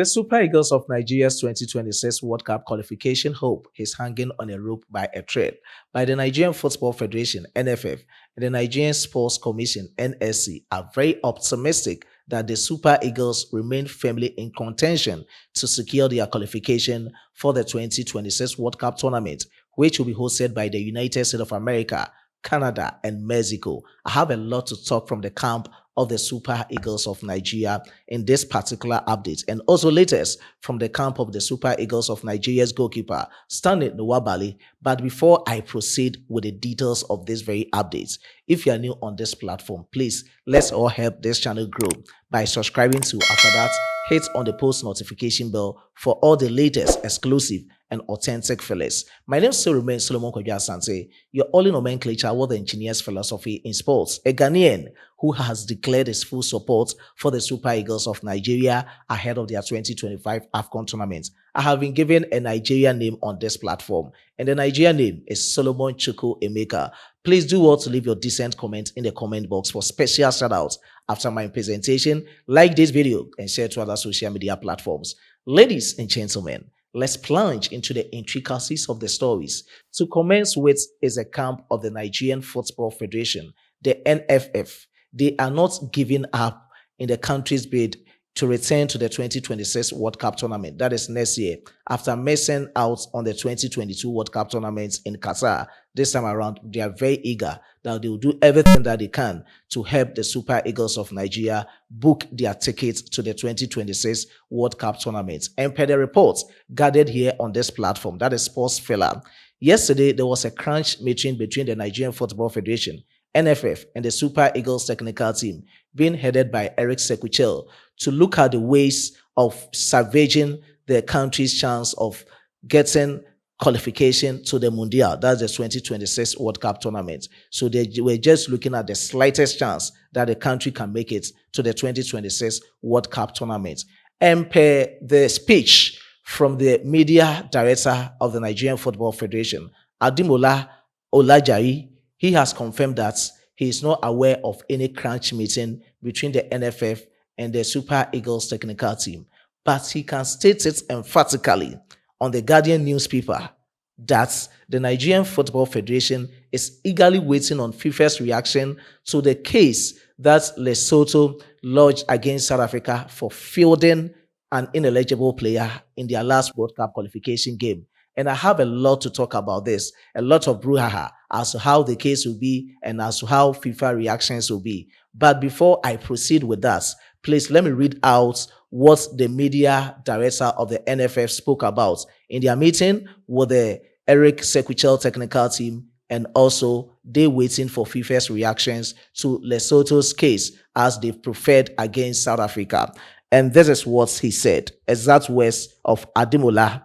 The Super Eagles of Nigeria's 2026 World Cup qualification hope is hanging on a rope by a thread by the Nigerian Football Federation (NFF) and the Nigerian Sports Commission (NSC) are very optimistic that the Super Eagles remain firmly in contention to secure their qualification for the 2026 World Cup tournament, which will be hosted by the United States of America, Canada, and Mexico. I have a lot to talk from the camp of the Super Eagles of Nigeria in this particular update, and also latest from the camp of the Super Eagles of Nigeria's goalkeeper, Cup-Nwabali. But before I proceed with the details of this very updates, if you are new on this platform, please let's all help this channel grow by subscribing to. After that, hit on the post notification bell for all the latest, exclusive, and authentic fillers. My name still remains Solomon Kwadwo Asante, your only nomenclature with the engineer's philosophy in sports, a Ghanaian who has declared his full support for the Super Eagles of Nigeria ahead of their 2025 AFCON tournament. I have been given a Nigerian name on this platform, and the Nigerian name is Solomon Chukwu Emeka. Please do well to leave your decent comment in the comment box for special shoutouts after my presentation. Like this video and share to other social media platforms. Ladies and gentlemen, let's plunge into the intricacies of the stories. To commence with is a camp of the Nigerian Football Federation, the NFF. They are not giving up in the country's bid to return to the 2026 World Cup tournament, that is next year, after missing out on the 2022 World Cup tournament in Qatar. This time around, they are very eager that they will do everything that they can to help the Super Eagles of Nigeria book their tickets to the 2026 World Cup tournament. And per the reports gathered here on this platform, that is Sports Filler, yesterday there was a crunch meeting between the Nigerian Football Federation, NFF, and the Super Eagles technical team being headed by Eric Sekuchel to look at the ways of salvaging the country's chance of getting qualification to the Mundial, that's the 2026 World Cup tournament. So they were just looking at the slightest chance that the country can make it to the 2026 World Cup tournament. And per the speech from the media director of the Nigerian Football Federation, Ademola Olajayi, he has confirmed that he is not aware of any crunch meeting between the NFF and the Super Eagles technical team, but he can state it emphatically on the Guardian newspaper that the Nigerian Football Federation is eagerly waiting on FIFA's reaction to the case that Lesotho lodged against South Africa for fielding an ineligible player in their last World Cup qualification game. And I have a lot to talk about this, a lot of brouhaha as to how the case will be and as to how FIFA reactions will be. But before I proceed with that, please let me read out what the media director of the NFF spoke about in their meeting with the Eric Sekuchel technical team, and also they waiting for FIFA's reactions to Lesotho's case as they've preferred against South Africa. And this is what he said, exact words of Ademola.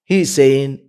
He is saying,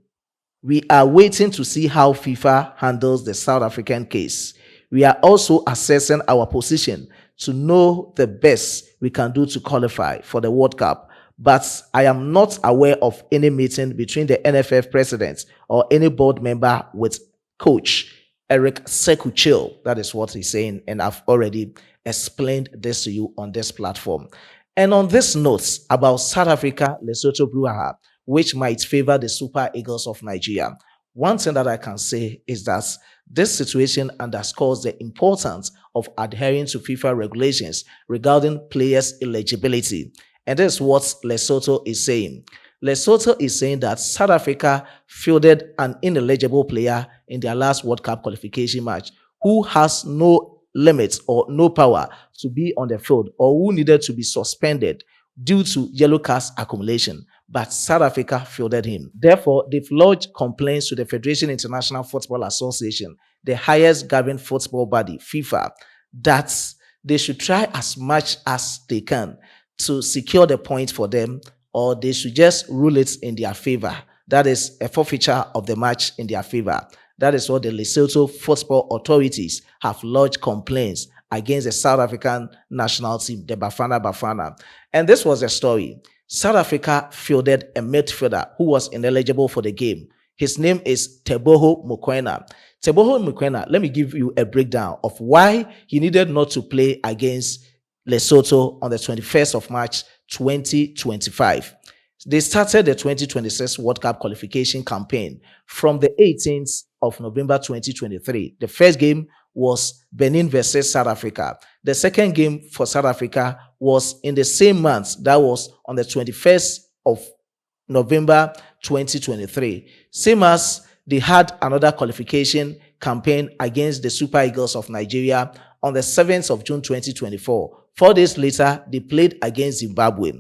"We are waiting to see how FIFA handles the South African case. We are also assessing our position to know the best we can do to qualify for the World Cup. But I am not aware of any meeting between the NFF president or any board member with coach Eric Sekuchel." That is what he's saying, and I've already explained this to you on this platform. And on this note about South Africa, Lesotho brouhaha, which might favor the Super Eagles of Nigeria, one thing that I can say is that this situation underscores the importance of adhering to FIFA regulations regarding players' eligibility. And this is what Lesotho is saying. Lesotho is saying that South Africa fielded an ineligible player in their last World Cup qualification match who has no limits or no power to be on the field, or who needed to be suspended due to yellow cards accumulation, but South Africa fielded him. Therefore, they've lodged complaints to the Federation International Football Association, the highest governing football body, FIFA, that they should try as much as they can to secure the point for them, or they should just rule it in their favor. That is a forfeiture of the match in their favor. That is what the Lesotho football authorities have lodged complaints against the South African national team, the Bafana Bafana. And this was the story. South Africa fielded a midfielder who was ineligible for the game. His name is Teboho Mokoena. Teboho Mokoena, let me give you a breakdown of why he needed not to play against Lesotho on the 21st of March 2025. They started the 2026 World Cup qualification campaign from the 18th of November 2023. The first game was Benin versus South Africa. The second game for South Africa was in the same month. That was on the 21st of November 2023. Same as they had another qualification campaign against the Super Eagles of Nigeria on the 7th of June 2024. 4 days later, they played against Zimbabwe.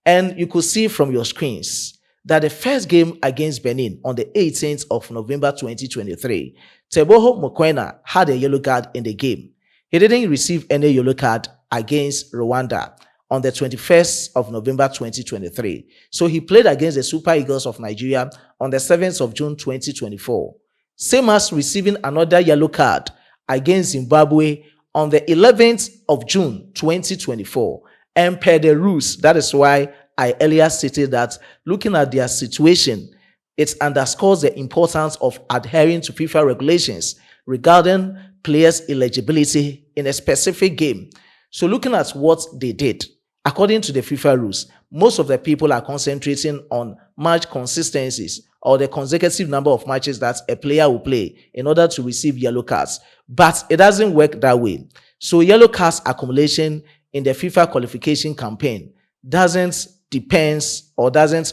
And you could see from your screens that the first game against Benin on the 18th of November 2023, Teboho Mokoena had a yellow card in the game. He didn't receive any yellow card against Rwanda on the 21st of November 2023. So he played against the Super Eagles of Nigeria on the 7th of June 2024. Same as receiving another yellow card against Zimbabwe on the 11th of June 2024. And per the rules, that is why I earlier stated that looking at their situation, it underscores the importance of adhering to FIFA regulations regarding players' eligibility in a specific game. So looking at what they did, according to the FIFA rules, most of the people are concentrating on match consistencies or the consecutive number of matches that a player will play in order to receive yellow cards. But it doesn't work that way. So yellow cards accumulation in the FIFA qualification campaign doesn't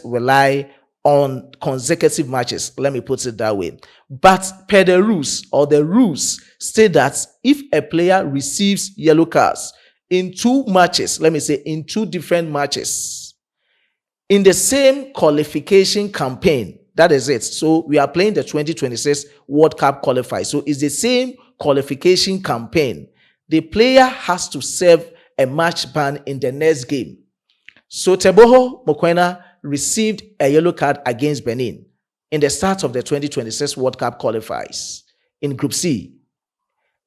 rely on consecutive matches. Let me put it that way. But per the rules, or the rules state that if a player receives yellow cards in 2 matches, let me say in 2 different matches, in the same qualification campaign, that is it. So we are playing the 2026 World Cup qualifier. So it's the same qualification campaign. The player has to serve a match ban in the next game. So Teboho Mokoena received a yellow card against Benin in the start of the 2026 World Cup qualifiers in Group C.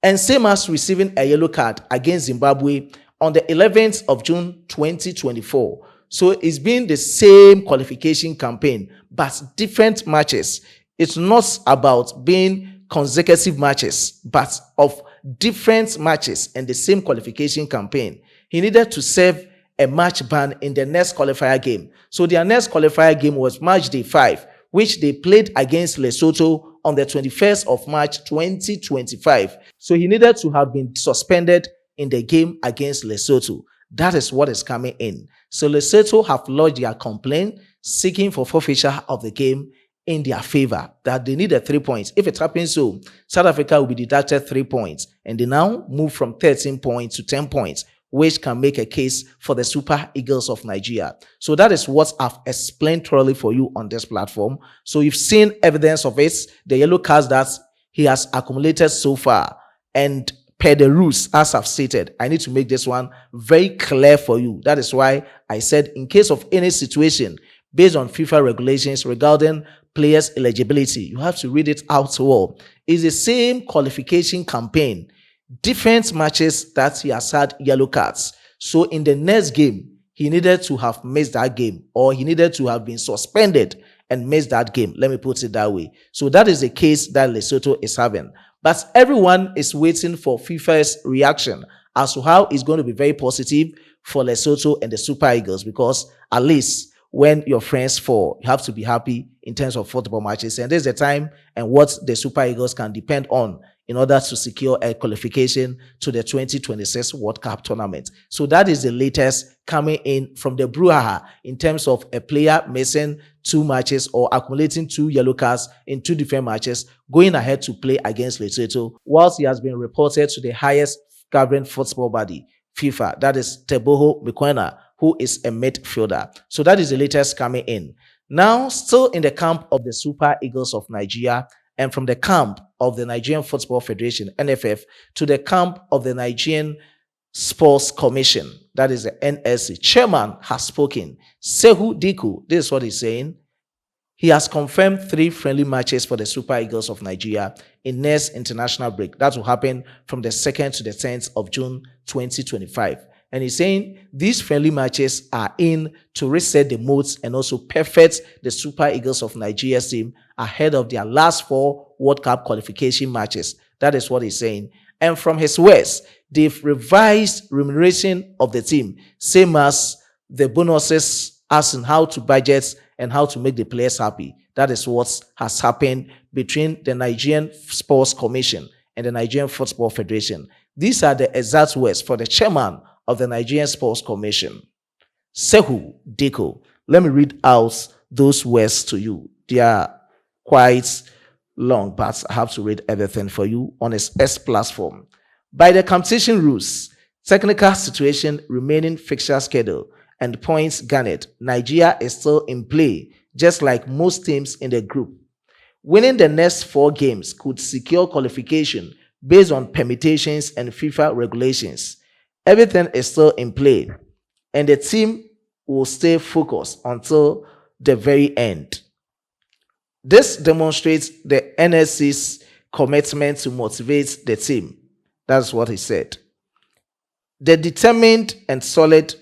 And same as receiving a yellow card against Zimbabwe on the 11th of June 2024. So it's been the same qualification campaign, but different matches. It's not about being consecutive matches, but of different matches in the same qualification campaign. He needed to serve a match ban in the next qualifier game. So their next qualifier game was match day 5, which they played against Lesotho on the 21st of March 2025. So he needed to have been suspended in the game against Lesotho. That is what is coming in. So Lesotho have lodged their complaint seeking for forfeiture of the game in their favor, that they needed 3 points. If it happens so, South Africa will be deducted 3 points, and they now move from 13 points to 10 points, which can make a case for the Super Eagles of Nigeria. So that is what I've explained thoroughly for you on this platform. So you've seen evidence of it, the yellow cards that he has accumulated so far. And per the rules, as I've stated, I need to make this one very clear for you. That is why I said in case of any situation based on FIFA regulations regarding players' eligibility, you have to read it out well. It's the same qualification campaign, different matches that he has had yellow cards. So in the next game, he needed to have missed that game, or he needed to have been suspended and missed that game. Let me put it that way. So that is the case that Lesotho is having. But everyone is waiting for FIFA's reaction as to how it's going to be very positive for Lesotho and the Super Eagles, because at least when your friends fall, you have to be happy in terms of football matches. And there's the time and what the Super Eagles can depend on in order to secure a qualification to the 2026 World Cup tournament. So that is the latest coming in from the brouhaha in terms of a player missing 2 matches or accumulating 2 yellow cards in 2 different matches, going ahead to play against Lesotho, whilst he has been reported to the highest governing football body, FIFA. That is Teboho Mokoena, who is a midfielder. So that is the latest coming in. Now, still in the camp of the Super Eagles of Nigeria, and from the camp of the Nigerian Football Federation, NFF, to the camp of the Nigerian Sports Commission, that is the NSC, chairman has spoken. Sehu Diku, this is what he's saying. He has confirmed 3 friendly matches for the Super Eagles of Nigeria in next international break. That will happen from the 2nd to the 10th of June 2025. And he's saying these friendly matches are in to reset the modes and also perfect the Super Eagles of Nigeria's team ahead of their last 4 World Cup qualification matches. That is what he's saying. And from his words, they've revised remuneration of the team, same as the bonuses, as in how to budget and how to make the players happy. That is what has happened between the Nigerian Sports Commission and the Nigerian Football Federation. These are the exact words for the chairman of the Nigerian Sports Commission, Sehu Deko. Let me read out those words to you. They are quite long, but I have to read everything for you on its S platform. By the competition rules, technical situation, remaining fixture schedule, and points garnered, Nigeria is still in play, just like most teams in the group. Winning the next 4 games could secure qualification based on permutations and FIFA regulations. Everything is still in play, and the team will stay focused until the very end. This demonstrates the NSC's commitment to motivate the team. That's what he said. The determined and solid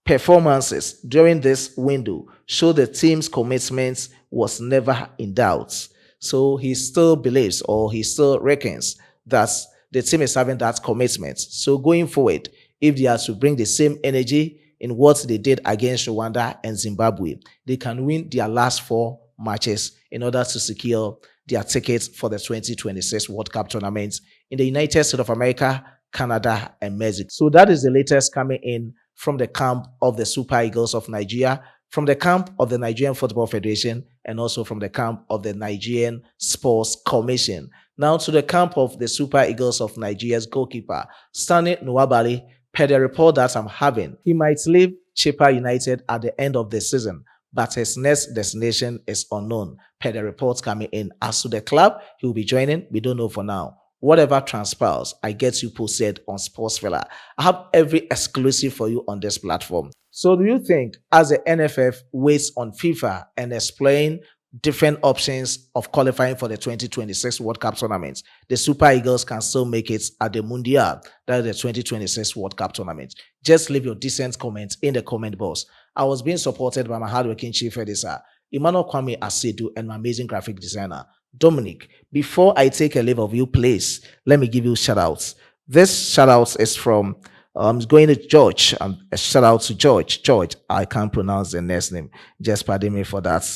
performances during this window show the team's commitment was never in doubt. So he still believes, or he still reckons, that the team is having that commitment. So going forward, if they are to bring the same energy in what they did against Rwanda and Zimbabwe, they can win their last 4 matches in order to secure their tickets for the 2026 World Cup tournament in the United States of America, Canada, and Mexico. So that is the latest coming in from the camp of the Super Eagles of Nigeria, from the camp of the Nigerian Football Federation, and also from the camp of the Nigerian Sports Commission. Now to the camp of the Super Eagles of Nigeria's goalkeeper, Cup-Nwabali. Per the report that I'm having, he might leave Chippa United at the end of the season, but his next destination is unknown. Per the reports coming in, as to the club he will be joining, we don't know for now. Whatever transpires, I get you posted on Sportsvilla. I have every exclusive for you on this platform. So do you think, as the NFF waits on FIFA and explain different options of qualifying for the 2026 World Cup tournament, the Super Eagles can still make it at the Mundial, that is the 2026 World Cup tournament? Just leave your decent comments in the comment box. I was being supported by my hardworking chief editor, Emmanuel Kwame Asedu, and my amazing graphic designer, Dominic. Before I take a leave of you, please, let me give you shout-outs. This shout-out is from, going to George. A shout-out to George. George, I can't pronounce the next name. Just pardon me for that.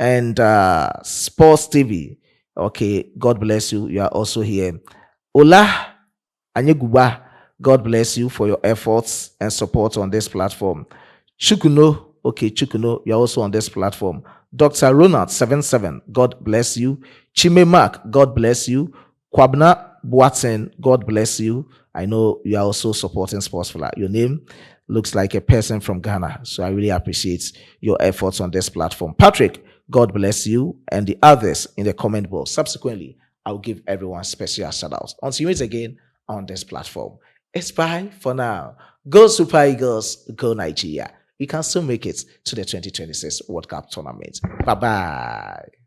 And Sports TV. Okay, God bless you. You are also here. Ola Anyeguba, God bless you for your efforts and support on this platform. Chukuno, okay, Chukuno, you are also on this platform. Dr. Ronald 77, God bless you. Chime Mark, God bless you. Kwabna Boaten, God bless you. I know you are also supporting Sportsvilla. Your name looks like a person from Ghana, so I really appreciate your efforts on this platform. Patrick, God bless you, and the others in the comment box. Subsequently, I'll give everyone special shout-outs. Until you meet again on this platform, it's bye for now. Go Super Eagles, go Nigeria. We can still make it to the 2026 World Cup tournament. Bye-bye.